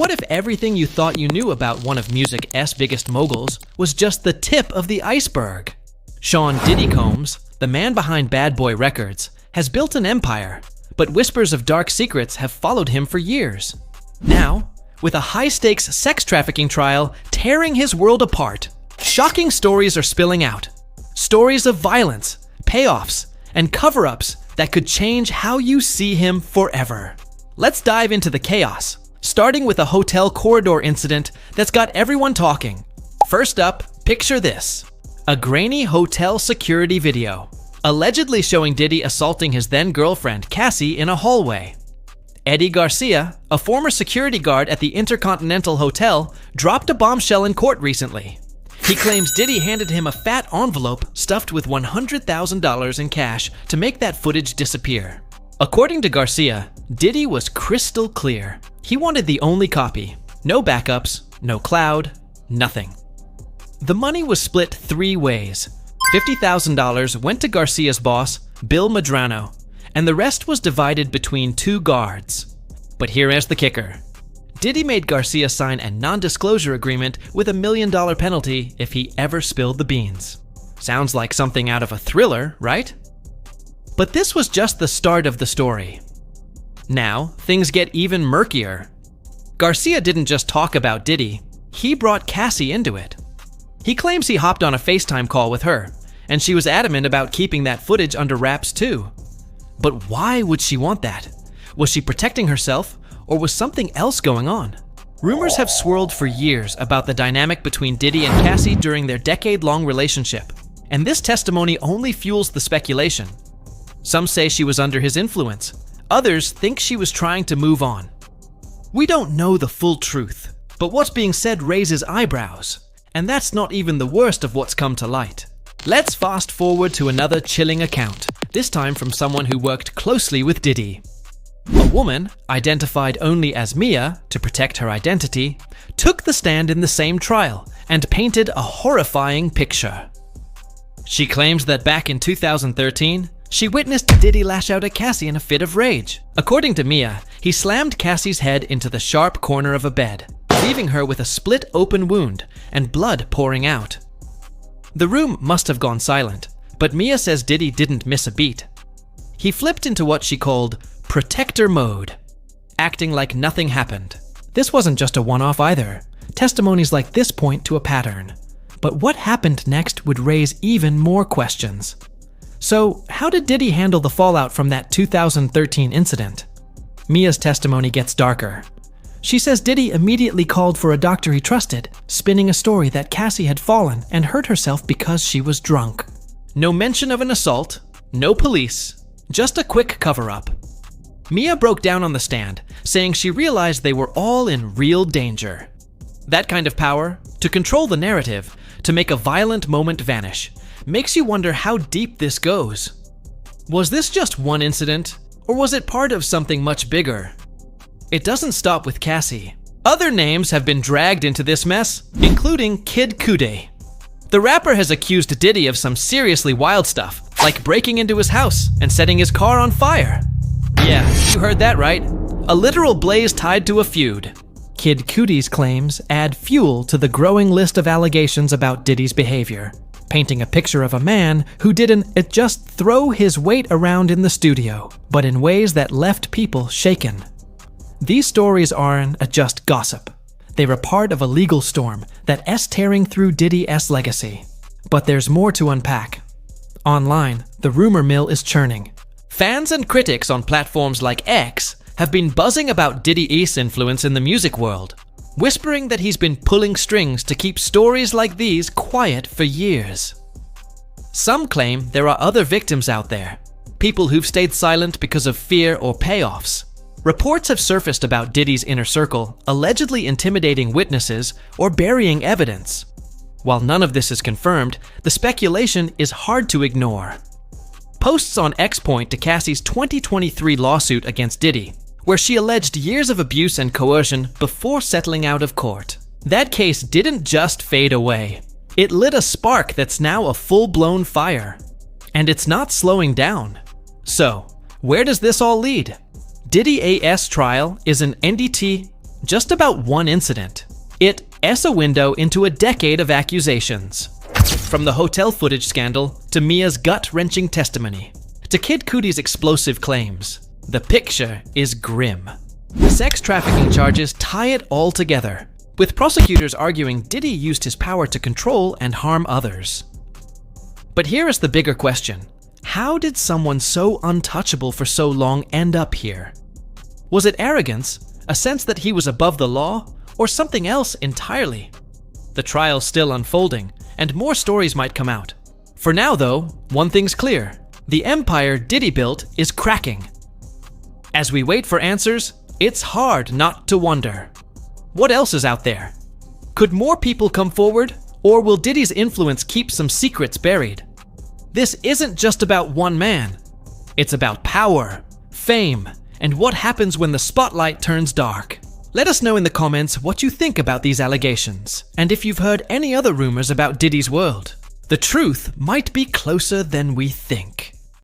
What if everything you thought you knew about one of music's biggest moguls was just the tip of the iceberg? Sean Diddy Combs, the man behind Bad Boy Records, has built an empire, but whispers of dark secrets have followed him for years. Now, with a high-stakes sex trafficking trial tearing his world apart, shocking stories are spilling out. Stories of violence, payoffs, and cover-ups that could change how you see him forever. Let's dive into the chaos, starting with a hotel corridor incident that's got everyone talking. First up, picture this. A grainy hotel security video, allegedly showing Diddy assaulting his then-girlfriend Cassie in a hallway. Eddie Garcia, a former security guard at the Intercontinental Hotel, dropped a bombshell in court recently. He claims Diddy handed him a fat envelope stuffed with $100,000 in cash to make that footage disappear. According to Garcia, Diddy was crystal clear. He wanted the only copy. No backups, no cloud, nothing. The money was split 3 ways. $50,000 went to Garcia's boss, Bill Medrano, and the rest was divided between 2 guards. But here is the kicker. Diddy made Garcia sign a non-disclosure agreement with a $1 million penalty if he ever spilled the beans. Sounds like something out of a thriller, right? But this was just the start of the story. Now, things get even murkier. Garcia didn't just talk about Diddy, he brought Cassie into it. He claims he hopped on a FaceTime call with her, and she was adamant about keeping that footage under wraps too. But why would she want that? Was she protecting herself, or was something else going on? Rumors have swirled for years about the dynamic between Diddy and Cassie during their decade-long relationship, and this testimony only fuels the speculation. Some say she was under his influence. Others think she was trying to move on. We don't know the full truth, but what's being said raises eyebrows. And that's not even the worst of what's come to light. Let's fast forward to another chilling account, this time from someone who worked closely with Diddy. A woman, identified only as Mia to protect her identity, took the stand in the same trial and painted a horrifying picture. She claims that back in 2013, she witnessed Diddy lash out at Cassie in a fit of rage. According to Mia, he slammed Cassie's head into the sharp corner of a bed, leaving her with a split open wound and blood pouring out. The room must have gone silent, but Mia says Diddy didn't miss a beat. He flipped into what she called protector mode, acting like nothing happened. This wasn't just a one-off either. Testimonies like this point to a pattern. But what happened next would raise even more questions. So, how did Diddy handle the fallout from that 2013 incident? Mia's testimony gets darker. She says Diddy immediately called for a doctor he trusted, spinning a story that Cassie had fallen and hurt herself because she was drunk. No mention of an assault, no police, just a quick cover-up. Mia broke down on the stand, saying she realized they were all in real danger. That kind of power, to control the narrative, to make a violent moment vanish, makes you wonder how deep this goes. Was this just one incident, or was it part of something much bigger? It doesn't stop with Cassie. Other names have been dragged into this mess, including Kid Cudi. The rapper has accused Diddy of some seriously wild stuff, like breaking into his house and setting his car on fire. Yeah, you heard that right. A literal blaze tied to a feud. Kid Cudi's claims add fuel to the growing list of allegations about Diddy's behavior, painting a picture of a man who didn't just throw his weight around in the studio, but in ways that left people shaken. These stories aren't just gossip. They were part of a legal storm that's tearing through Diddy's legacy. But there's more to unpack. Online, the rumor mill is churning. Fans and critics on platforms like X have been buzzing about Diddy's influence in the music world, whispering that he's been pulling strings to keep stories like these quiet for years. Some claim there are other victims out there, people who've stayed silent because of fear or payoffs. Reports have surfaced about Diddy's inner circle allegedly intimidating witnesses or burying evidence. While none of this is confirmed, the speculation is hard to ignore. Posts on X point to Cassie's 2023 lawsuit against Diddy, where she alleged years of abuse and coercion before settling out of court. That case didn't just fade away. It lit a spark that's now a full-blown fire. And it's not slowing down. So, where does this all lead? Diddy's trial is an NDT just about one incident. It's a window into a decade of accusations. From the hotel footage scandal to Mia's gut-wrenching testimony to Kid Cudi's explosive claims, the picture is grim. Sex trafficking charges tie it all together, with prosecutors arguing Diddy used his power to control and harm others. But here is the bigger question. How did someone so untouchable for so long end up here? Was it arrogance, a sense that he was above the law, or something else entirely? The trial's still unfolding, and more stories might come out. For now, though, one thing's clear. The empire Diddy built is cracking. As we wait for answers, it's hard not to wonder. What else is out there? Could more people come forward, or will Diddy's influence keep some secrets buried? This isn't just about one man. It's about power, fame, and what happens when the spotlight turns dark. Let us know in the comments what you think about these allegations, and if you've heard any other rumors about Diddy's world. The truth might be closer than we think.